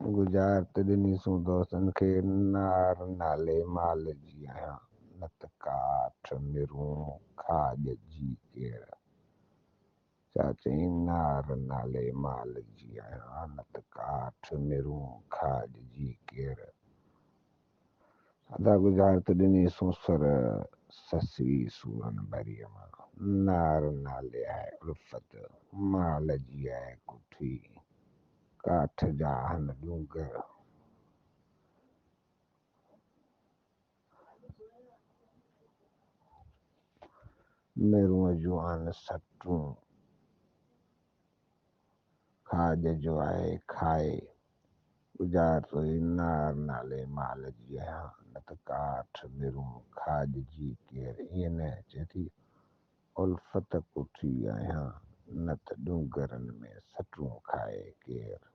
गुज़ारत ॾिनीसूं दोस्तनि खे नार नाले माल जी आहियां, न त काठ मिरूं खाॼ जी केर। छा चईं नार नाले माल जी आहियां, न त काठ मिरूं खाॼ जी केर। अदा गुज़ारत ॾिनीसूं सुर ससवी सूरन भरीअ मां, नार नाले आहे उल्फत, माल जी आहे कुठी, काठ जा आहिनि डूंगर। मिरूं जूं आहिनि सटूं, खाॼ जो आहे खाए। गुज़ारत हुई नार नाले माल जी आहियां, न त काठ मिरूं खाॼ जी केर। ईअं न चए थी उल्फत कुठी आहियां, न त डूंगरनि में सटूं खाए केर।